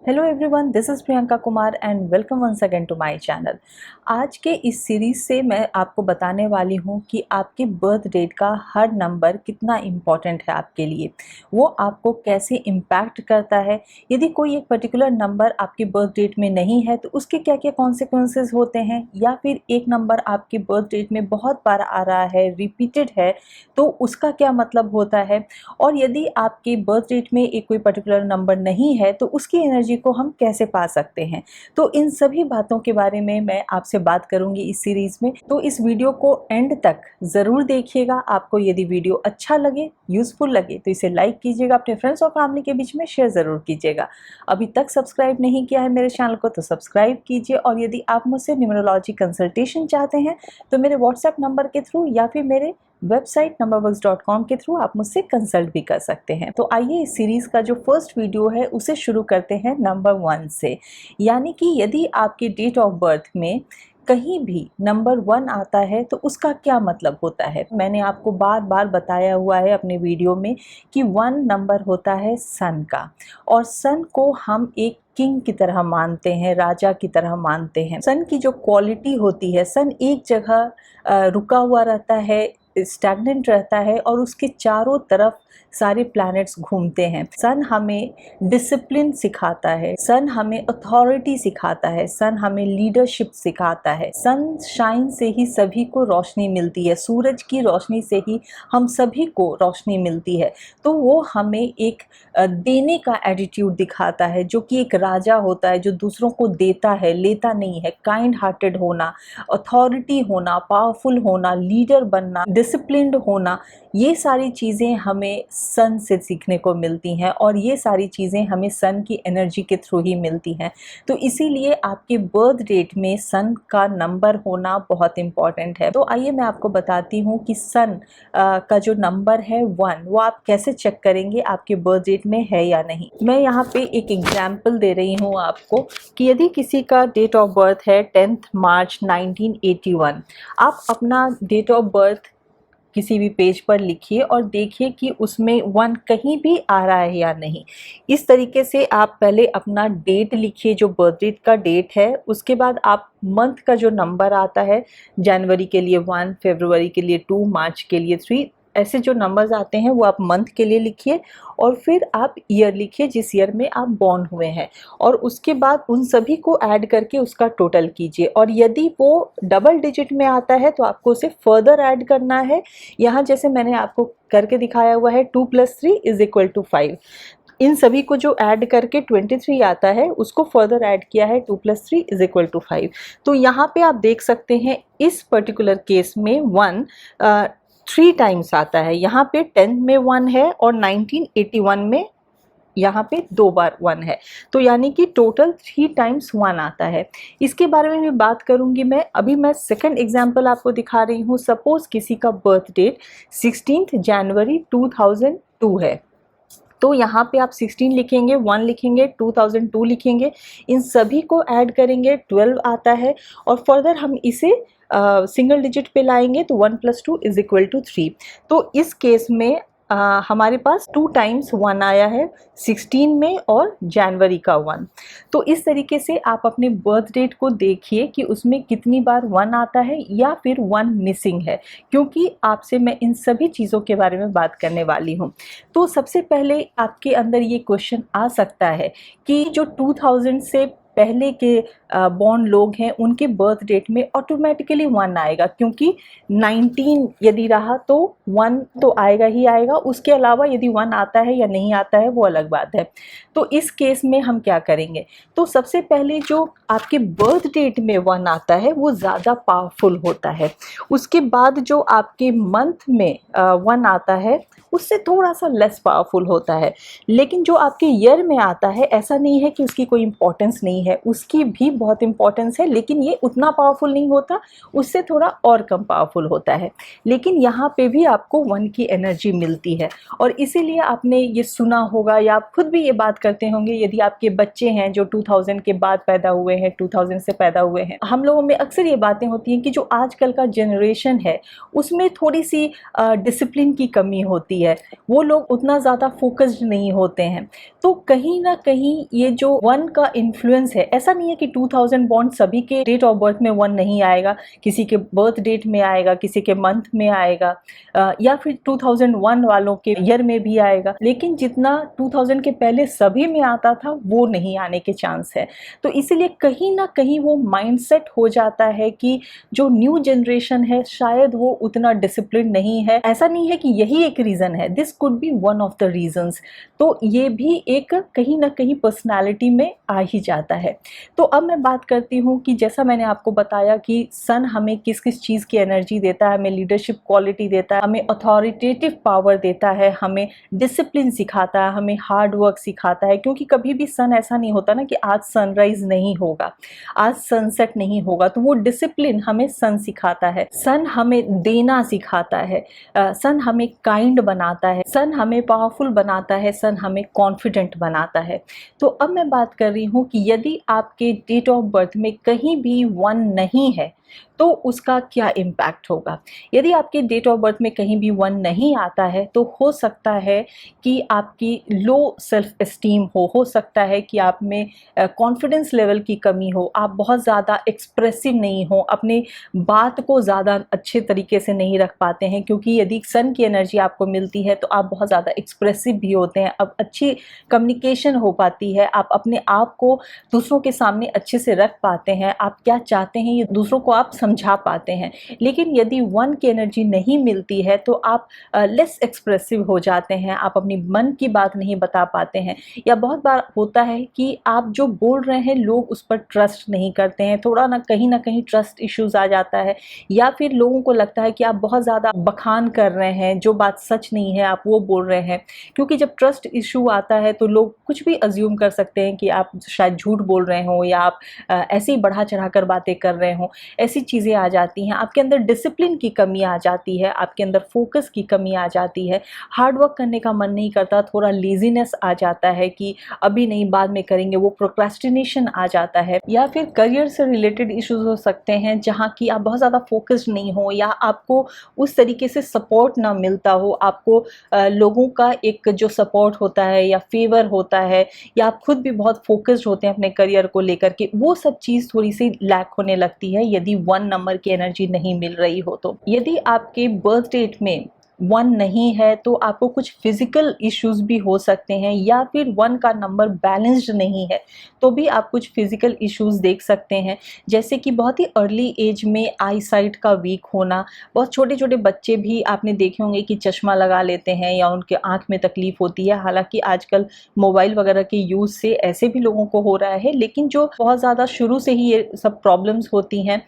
Hello everyone, this is Priyanka Kumar and welcome once again to my channel. आज के इस series से मैं आपको बताने वाली हूँ कि आपके बर्थ डेट का हर नंबर कितना इम्पॉर्टेंट है आपके लिए, वो आपको कैसे इम्पैक्ट करता है। यदि कोई एक पर्टिकुलर नंबर आपके बर्थ डेट में नहीं है तो उसके क्या क्या कॉन्सिक्वेंसेस होते हैं, या फिर एक नंबर आपके बर्थ डेट में बहुत बार आ रहा है, रिपीटेड है, तो उसका क्या मतलब होता है। और यदि आपके बर्थ डेट में एक कोई पर्टिकुलर नंबर नहीं है तो उसकी एनर्जी को हम कैसे पा सकते हैं। तो इन सभी बातों के बारे में मैं आपसे बात करूंगी इस सीरीज में। तो इस वीडियो को एंड तक ज़रूर देखिएगा। आपको यदि वीडियो अच्छा लगे, यूज़फुल लगे, तो इसे लाइक कीजिएगा, अपने फ्रेंड्स और फैमिली के बीच में शेयर ज़रूर कीजिएगा। अभी तक सब्सक्राइब नहीं किया है मेरे चैनल को तो सब्सक्राइब कीजिए। और यदि आप मुझसे न्यूमरोलॉजी कंसल्टेशन चाहते हैं तो मेरे व्हाट्सएप नंबर के थ्रू या फिर मेरे वेबसाइट numberworks.com के थ्रू आप मुझसे कंसल्ट भी कर सकते हैं। तो आइए इस सीरीज़ का जो फर्स्ट वीडियो है उसे शुरू करते हैं नंबर 1 से। यानी कि यदि आपके डेट ऑफ बर्थ में कहीं भी नंबर 1 आता है तो उसका क्या मतलब होता है। मैंने आपको बार बार बताया हुआ है अपने वीडियो में कि 1 नंबर होता है सन का, और सन को हम एक किंग की तरह मानते हैं, राजा की तरह मानते हैं। सन की जो क्वालिटी होती है, सन एक जगह रुका हुआ रहता है, स्टैग्नेंट रहता है, और उसके चारों तरफ सारे प्लैनेट्स घूमते हैं। सन हमें डिसिप्लिन सिखाता है, सन हमें अथॉरिटी सिखाता है, सन हमें लीडरशिप सिखाता है। सनशाइन से ही सभी को रोशनी मिलती है, सूरज की रोशनी से ही हम सभी को रोशनी मिलती है। तो वो हमें एक देने का एटीट्यूड दिखाता है, जो कि एक राजा होता है जो दूसरों को देता है, लेता नहीं है। काइंड हार्टेड होना, अथॉरिटी होना, पावरफुल होना, लीडर बनना, डिसिप्लिन्ड होना, ये सारी चीज़ें हमें सन से सीखने को मिलती हैं, और ये सारी चीज़ें हमें सन की एनर्जी के थ्रू ही मिलती हैं। तो इसीलिए आपके बर्थ डेट में सन का नंबर होना बहुत इम्पॉर्टेंट है। तो आइए मैं आपको बताती हूँ कि सन का जो नंबर है 1, वो आप कैसे चेक करेंगे आपके बर्थ डेट में है या नहीं। मैं यहाँ पे एक एग्जाम्पल दे रही हूँ आपको कि यदि किसी का डेट ऑफ बर्थ है 10 मार्च 1981, आप अपना डेट ऑफ बर्थ किसी भी पेज पर लिखिए और देखिए कि उसमें 1 कहीं भी आ रहा है या नहीं। इस तरीके से आप पहले अपना डेट लिखिए, जो बर्थ डेट का डेट है। उसके बाद आप मंथ का जो नंबर आता है, जनवरी के लिए 1, फरवरी के लिए 2, मार्च के लिए 3, ऐसे जो नंबर्स आते हैं वो आप मंथ के लिए लिखिए। और फिर आप ईयर लिखिए, जिस ईयर में आप बॉर्न हुए हैं, और उसके बाद उन सभी को ऐड करके उसका टोटल कीजिए। और यदि वो डबल डिजिट में आता है तो आपको उसे फर्दर ऐड करना है। यहाँ जैसे मैंने आपको करके दिखाया हुआ है, 2 + 3 = 5। इन सभी को जो ऐड करके 23 आता है, उसको फर्दर ऐड किया है, 2 + 3 = 5। तो यहाँ पे आप देख सकते हैं इस पर्टिकुलर केस में 1 3 टाइम्स आता है। यहाँ पे 10 में 1 है और 1981 में यहाँ पे 2 बार 1 है। तो यानी कि टोटल 3 टाइम्स 1 आता है। इसके बारे में भी बात करूँगी मैं। अभी मैं सेकंड एग्जांपल आपको दिखा रही हूँ। सपोज किसी का बर्थ डेट 16 जनवरी 2002 है, तो यहाँ पे आप 16 लिखेंगे, 1 लिखेंगे, 2002 लिखेंगे, इन सभी को ऐड करेंगे, 12 आता है। और फर्दर हम इसे सिंगल डिजिट पे लाएंगे तो 1 + 2 = 3। तो इस केस में हमारे पास 2 टाइम्स 1 आया है, 16 में और जनवरी का 1। तो इस तरीके से आप अपने बर्थ डेट को देखिए कि उसमें कितनी बार 1 आता है या फिर 1 मिसिंग है, क्योंकि आपसे मैं इन सभी चीज़ों के बारे में बात करने वाली हूँ। तो सबसे पहले आपके अंदर ये क्वेश्चन आ सकता है कि जो 2000 से पहले के बॉर्न लोग हैं, उनके बर्थ डेट में ऑटोमेटिकली 1 आएगा, क्योंकि 19 यदि रहा तो 1 तो आएगा ही आएगा। उसके अलावा यदि 1 आता है या नहीं आता है वो अलग बात है। तो इस केस में हम क्या करेंगे, तो सबसे पहले जो आपके बर्थ डेट में 1 आता है वो ज़्यादा पावरफुल होता है। उसके बाद जो आपके मंथ में 1 आता है उससे थोड़ा सा लेस पावरफुल होता है। लेकिन जो आपके ईयर में आता है, ऐसा नहीं है कि उसकी कोई इंपॉर्टेंस नहीं है, उसकी भी बहुत इंपॉर्टेंस है, लेकिन ये उतना पावरफुल नहीं होता, उससे थोड़ा और कम पावरफुल होता है। लेकिन यहाँ पे भी आपको 1 की एनर्जी मिलती है। और इसीलिए आपने ये सुना होगा या आप खुद भी ये बात करते होंगे, यदि आपके बच्चे हैं जो 2000 के बाद पैदा हुए हैं, 2000 से पैदा हुए हैं, हम लोगों में अक्सर ये बातें होती हैं कि जो आजकल का जनरेशन है उसमें थोड़ी सी डिसिप्लिन की कमी होती होती है, वो लोग उतना ज़्यादा फोकस्ड नहीं होते हैं। तो कहीं ना कहीं ये जो 1 का इन्फ्लुएंस है, ऐसा नहीं है कि 2000 बॉन्ड सभी के डेट ऑफ बर्थ में 1 नहीं आएगा, किसी के बर्थ डेट में आएगा, किसी के मंथ में आएगा, या फिर 2001 वालों के ईयर में भी आएगा, लेकिन जितना 2000 के पहले सभी में आता था वो नहीं आने के चांस है। तो इसीलिए कहीं ना कहीं वो माइंडसेट हो जाता है कि जो न्यू जनरेशन है शायद वो उतना डिसिप्लिन नहीं है। ऐसा नहीं है कि यही एक रीज़न है, this could be one of the reasons. तो ये भी एक कहीं ना कहीं पर्सनालिटी में आ ही जाता है। तो अब मैं बात करती हूँ कि जैसा मैंने आपको बताया कि सन हमें किस किस चीज़ की एनर्जी देता है, हमें लीडरशिप क्वालिटी देता है, हमें अथॉरिटेटिव पावर देता है, हमें डिसिप्लिन सिखाता है, हमें हार्ड वर्क सिखाता है। क्योंकि कभी भी सन ऐसा नहीं होता ना कि आज सनराइज नहीं होगा, आज सनसेट नहीं होगा, तो वो डिसिप्लिन हमें सन सिखाता है। सन हमें देना सिखाता है, सन हमें काइंड बनाता है, सन हमें पावरफुल बनाता है, सन हमें कॉन्फिडेंट बनाता है। तो अब मैं बात कर रही हूँ कि यदि आपके डेट ऑफ बर्थ में कहीं भी 1 नहीं है तो उसका क्या इम्पैक्ट होगा। यदि आपके डेट ऑफ बर्थ में कहीं भी 1 नहीं आता है तो हो सकता है कि आपकी लो सेल्फ एस्टीम हो सकता है कि आप में कॉन्फिडेंस लेवल की कमी हो, आप बहुत ज़्यादा एक्सप्रेसिव नहीं हो, अपने बात को ज़्यादा अच्छे तरीके से नहीं रख पाते हैं। क्योंकि यदि सन की एनर्जी आपको मिलती है तो आप बहुत ज़्यादा एक्सप्रेसिव भी होते हैं, अब अच्छी कम्युनिकेशन हो पाती है, आप अपने आप को दूसरों के सामने अच्छे से रख पाते हैं, आप क्या चाहते हैं ये दूसरों को आप समझा पाते हैं। लेकिन यदि 1 की एनर्जी नहीं मिलती है तो आप लेस एक्सप्रेसिव हो जाते हैं, आप अपनी मन की बात नहीं बता पाते हैं, या बहुत बार होता है कि आप जो बोल रहे हैं लोग उस पर ट्रस्ट नहीं करते हैं, थोड़ा ना कहीं ट्रस्ट इश्यूज आ जाता है, या फिर लोगों को लगता है कि आप बहुत ज़्यादा बखान कर रहे हैं, जो बात सच नहीं है आप वो बोल रहे हैं। क्योंकि जब ट्रस्ट इशू आता है तो लोग कुछ भी अज्यूम कर सकते हैं कि आप शायद झूठ बोल रहे हो, या आप ऐसे ही बढ़ा चढ़ा कर बातें कर रहे हो, ऐसी चीज़ें आ जाती हैं। आपके अंदर डिसिप्लिन की कमी आ जाती है, आपके अंदर फोकस की कमी आ जाती है, हार्ड वर्क करने का मन नहीं करता, थोड़ा लेजीनेस आ जाता है कि अभी नहीं बाद में करेंगे, वो प्रोक्रेस्टिनेशन आ जाता है। या फिर करियर से रिलेटेड इश्यूज हो सकते हैं जहाँ की आप बहुत ज़्यादा फोकस्ड नहीं हो, या आपको उस तरीके से सपोर्ट ना मिलता हो, आपको लोगों का एक जो सपोर्ट होता है या फेवर होता है, या आप खुद भी बहुत फोकस्ड होते हैं अपने करियर को लेकर के, वो सब चीज़ थोड़ी सी लैक होने लगती है यदि 1 नंबर की एनर्जी नहीं मिल रही हो तो। यदि आपके बर्थ डेट में 1 नहीं है तो आपको कुछ फिजिकल इश्यूज भी हो सकते हैं, या फिर 1 का नंबर बैलेंस्ड नहीं है तो भी आप कुछ फिजिकल इश्यूज देख सकते हैं। जैसे कि बहुत ही अर्ली एज में आई साइट का वीक होना, बहुत छोटे छोटे बच्चे भी आपने देखे होंगे कि चश्मा लगा लेते हैं या उनके आँख में तकलीफ होती है। हालांकि आजकल मोबाइल वगैरह के यूज़ से ऐसे भी लोगों को हो रहा है, लेकिन जो बहुत ज़्यादा शुरू से ही ये सब प्रॉब्लम्स होती हैं,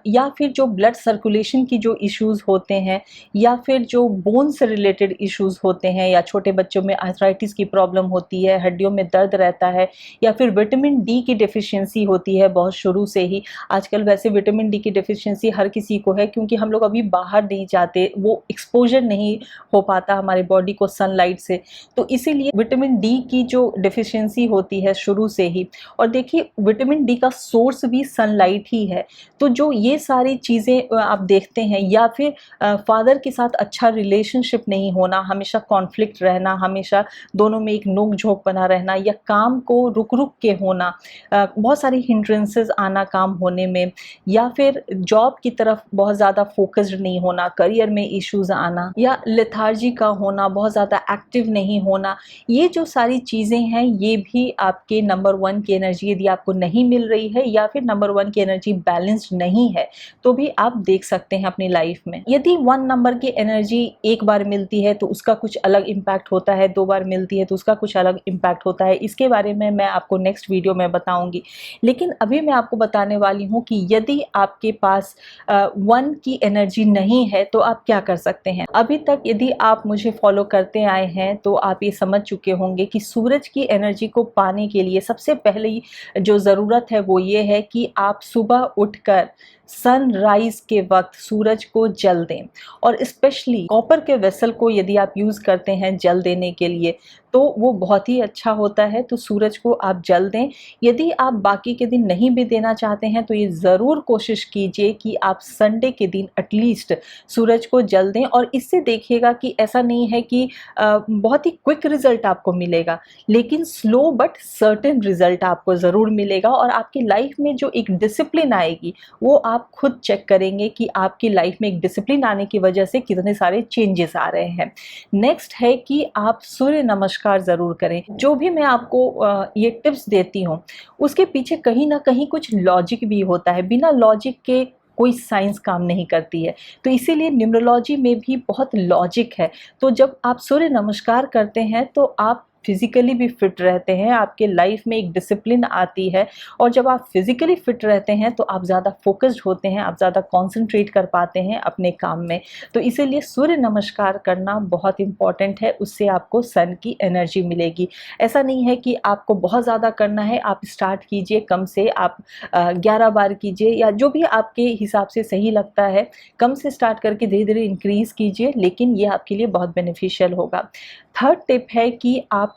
या फिर जो ब्लड सर्कुलेशन की जो इश्यूज़ होते हैं, या फिर जो बोन से रिलेटेड इश्यूज होते हैं, या छोटे बच्चों में आर्थराइटिस की प्रॉब्लम होती है, हड्डियों में दर्द रहता है, या फिर विटामिन डी की डेफिशिएंसी होती है बहुत शुरू से ही। आजकल वैसे विटामिन डी की डेफिशिएंसी हर किसी को है, क्योंकि हम लोग अभी बाहर नहीं जाते, वो एक्सपोजर नहीं हो पाता हमारे बॉडी को सनलाइट से, तो इसीलिए विटामिन डी की जो डेफिशिएंसी होती है शुरू से ही। और देखिए विटामिन डी का सोर्स भी सनलाइट ही है। तो जो ये सारी चीज़ें आप देखते हैं, या फिर फादर के साथ अच्छा रिलेशनशिप नहीं होना, हमेशा कॉन्फ्लिक्ट रहना, हमेशा दोनों में एक नोक झोंक बना रहना, या काम को रुक रुक के होना, बहुत सारी हिंड्रेंसेस आना काम होने में, या फिर जॉब की तरफ बहुत ज़्यादा फोकस्ड नहीं होना, करियर में इश्यूज आना, या लेथार्जी का होना, बहुत ज़्यादा एक्टिव नहीं होना, ये जो सारी चीज़ें हैं ये भी आपके नंबर 1 की एनर्जी यदि आपको नहीं मिल रही है, या फिर नंबर 1 की एनर्जी बैलेंस्ड नहीं है तो भी आप देख सकते हैं अपनी लाइफ में। यदि 1 नंबर की एनर्जी एक बार मिलती है तो उसका कुछ अलग इम्पैक्ट होता है, 2 बार मिलती है तो उसका कुछ अलग इम्पैक्ट होता है। इसके बारे में मैं आपको नेक्स्ट वीडियो में बताऊंगी। लेकिन अभी मैं आपको बताने वाली हूँ कि यदि आपके पास 1 की एनर्जी नहीं है तो आप क्या कर सकते हैं। अभी तक यदि आप मुझे फॉलो करते आए हैं तो आप ये समझ चुके होंगे कि सूरज की एनर्जी को पाने के लिए सबसे पहले जो ज़रूरत है वो ये है कि आप सुबह उठकर सनराइज के वक्त सूरज को जल दें। और स्पेशली कॉपर के वेसल को यदि आप यूज़ करते हैं जल देने के लिए तो वो बहुत ही अच्छा होता है। तो सूरज को आप जल दें। यदि आप बाकी के दिन नहीं भी देना चाहते हैं तो ये ज़रूर कोशिश कीजिए कि आप संडे के दिन एटलीस्ट सूरज को जल दें, और इससे देखिएगा कि ऐसा नहीं है कि बहुत ही क्विक रिजल्ट आपको मिलेगा, लेकिन स्लो बट सर्टेन रिजल्ट आपको ज़रूर मिलेगा, और आपकी लाइफ में जो एक डिसिप्लिन आएगी वो आप खुद चेक करेंगे कि आपकी लाइफ में एक डिसिप्लिन आने की वजह से कितने सारे चेंजेस आ रहे हैं। नेक्स्ट है कि आप सूर्य नमस्कार ज़रूर करें। जो भी मैं आपको ये टिप्स देती हूँ उसके पीछे कहीं ना कहीं कुछ लॉजिक भी होता है। बिना लॉजिक के कोई साइंस काम नहीं करती है, तो इसीलिए न्यूमरोलॉजी में भी बहुत लॉजिक है। तो जब आप सूर्य नमस्कार करते हैं तो आप फिजिकली भी फिट रहते हैं, आपके लाइफ में एक डिसिप्लिन आती है, और जब आप फिजिकली फिट रहते हैं तो आप ज़्यादा फोकस्ड होते हैं, आप ज़्यादा कंसंट्रेट कर पाते हैं अपने काम में। तो इसीलिए सूर्य नमस्कार करना बहुत इम्पॉर्टेंट है, उससे आपको सन की एनर्जी मिलेगी। ऐसा नहीं है कि आपको बहुत ज़्यादा करना है, आप स्टार्ट कीजिए कम से, आप 11 बार कीजिए या जो भी आपके हिसाब से सही लगता है, कम से स्टार्ट करके धीरे धीरे इंक्रीज़ कीजिए, लेकिन ये आपके लिए बहुत बेनिफिशियल होगा। थर्ड टिप है कि आप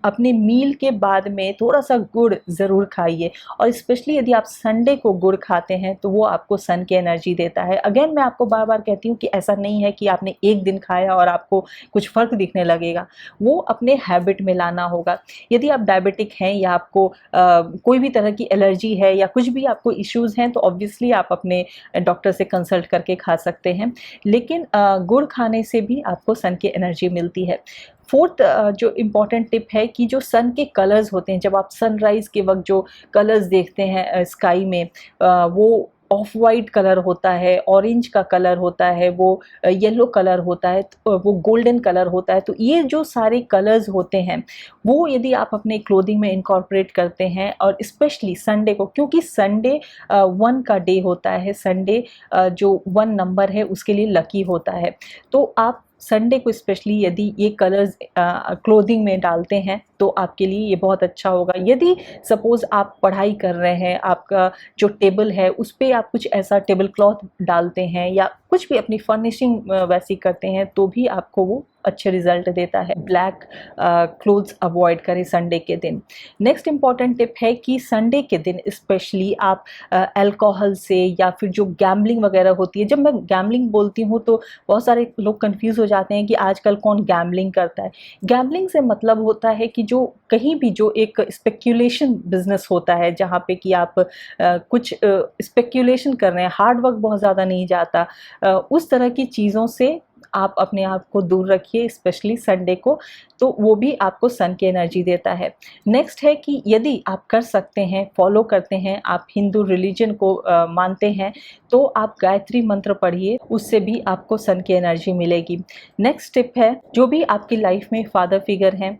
अपने मील के बाद में थोड़ा सा गुड़ ज़रूर खाइए, और स्पेशली यदि आप संडे को गुड़ खाते हैं तो वो आपको सन की एनर्जी देता है। अगेन मैं आपको बार बार कहती हूँ कि ऐसा नहीं है कि आपने एक दिन खाया और आपको कुछ फ़र्क दिखने लगेगा, वो अपने हैबिट में लाना होगा। यदि आप डायबिटिक हैं या आपको कोई भी तरह की एलर्जी है या कुछ भी आपको इश्यूज़ हैं तो ऑब्वियसली आप अपने डॉक्टर से कंसल्ट करके खा सकते हैं, लेकिन गुड़ खाने से भी आपको सन की एनर्जी मिलती है। फोर्थ जो इम्पॉर्टेंट टिप है कि जो सन के कलर्स होते हैं, जब आप सनराइज़ के वक्त जो कलर्स देखते हैं स्काई में, वो ऑफ वाइट कलर होता है, ऑरेंज का कलर होता है, वो येलो कलर होता है, वो गोल्डन कलर होता है। तो ये जो सारे कलर्स होते हैं वो यदि आप अपने क्लोथिंग में इनकॉर्पोरेट करते हैं, और स्पेशली संडे को, क्योंकि संडे 1 का डे होता है, संडे जो 1 नंबर है उसके लिए लकी होता है, तो आप संडे को स्पेशली यदि ये कलर्स क्लोथिंग में डालते हैं तो आपके लिए ये बहुत अच्छा होगा। यदि सपोज़ आप पढ़ाई कर रहे हैं, आपका जो टेबल है उस पे आप कुछ ऐसा टेबल क्लॉथ डालते हैं या कुछ भी अपनी फर्निशिंग वैसी करते हैं तो भी आपको वो अच्छे रिजल्ट देता है। ब्लैक क्लोथ्स अवॉइड करें संडे के दिन। नेक्स्ट इम्पॉर्टेंट टिप है कि संडे के दिन स्पेशली आप अल्कोहल से या फिर जो गैम्बलिंग वगैरह होती है, जब मैं गैम्बलिंग बोलती हूँ तो बहुत सारे लोग कंफ्यूज हो जाते हैं कि आजकल कौन गैम्बलिंग करता है। गैम्बलिंग से मतलब होता है कि जो कहीं भी जो एक स्पेक्यूलेशन बिजनेस होता है, जहाँ पे कि आप कुछ स्पेक्यूलेशन कर रहे हैं, हार्ड वर्क बहुत ज़्यादा नहीं जाता, उस तरह की चीज़ों से आप अपने आप को दूर रखिए, स्पेशली संडे को, तो वो भी आपको सन की एनर्जी देता है। नेक्स्ट है कि यदि आप कर सकते हैं, फॉलो करते हैं, आप हिंदू रिलीजन को मानते हैं, तो आप गायत्री मंत्र पढ़िए, उससे भी आपको सन की एनर्जी मिलेगी। नेक्स्ट टिप है, जो भी आपकी लाइफ में फादर फिगर हैं,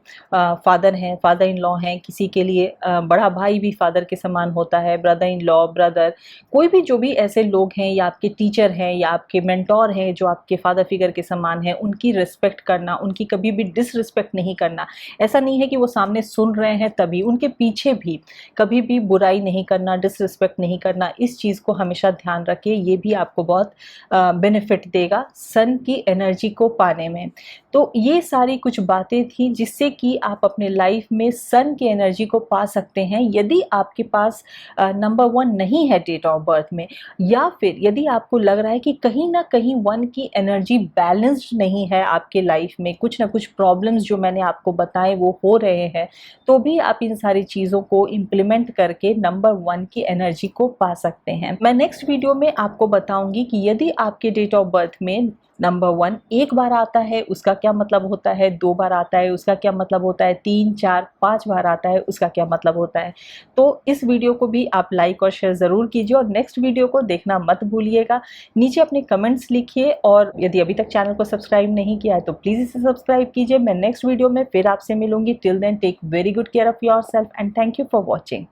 फादर इन लॉ हैं, किसी के लिए बड़ा भाई भी फादर के समान होता है, ब्रदर इन लॉ, ब्रदर, कोई भी जो भी ऐसे लोग हैं, या आपके टीचर हैं या आपके मेंटोर हैं जो आपके फादर फिगर के समान है, उनकी रिस्पेक्ट करना, उनकी कभी भी डिसरिस्पेक्ट नहीं करना। ऐसा नहीं है कि वो सामने सुन रहे हैं तभी, उनके पीछे भी कभी भी बुराई नहीं करना, डिसरिस्पेक्ट नहीं करना, इस चीज़ को हमेशा ध्यान रखिए। ये भी आपको बहुत बेनिफिट देगा सन की एनर्जी को पाने में। तो ये सारी कुछ बातें थी जिससे कि आप अपने लाइफ में सन की एनर्जी को पा सकते हैं। यदि आपके पास नंबर 1 नहीं है डेट ऑफ बर्थ में, या फिर यदि आपको लग रहा है कि कहीं ना कहीं 1 की एनर्जी बैलेंस्ड नहीं है आपके लाइफ में, कुछ ना कुछ प्रॉब्लम्स जो मैंने आपको बताए वो हो रहे हैं, तो भी आप इन सारी चीज़ों को इम्प्लीमेंट करके नंबर 1 की एनर्जी को पा सकते हैं। मैं नेक्स्ट वीडियो में आपको बताऊंगी कि यदि आपके डेट ऑफ बर्थ में नंबर 1 एक बार आता है उसका क्या मतलब होता है, 2 बार आता है उसका क्या मतलब होता है, 3, 4, 5 बार आता है उसका क्या मतलब होता है। तो इस वीडियो को भी आप लाइक और शेयर ज़रूर कीजिए, और नेक्स्ट वीडियो को देखना मत भूलिएगा। नीचे अपने कमेंट्स लिखिए, और यदि अभी तक चैनल को सब्सक्राइब नहीं किया है तो प्लीज़ इसे सब्सक्राइब कीजिए। मैं नेक्स्ट वीडियो में फिर आपसे मिलूंगी। Till then take very good care of yourself and thank you for watching.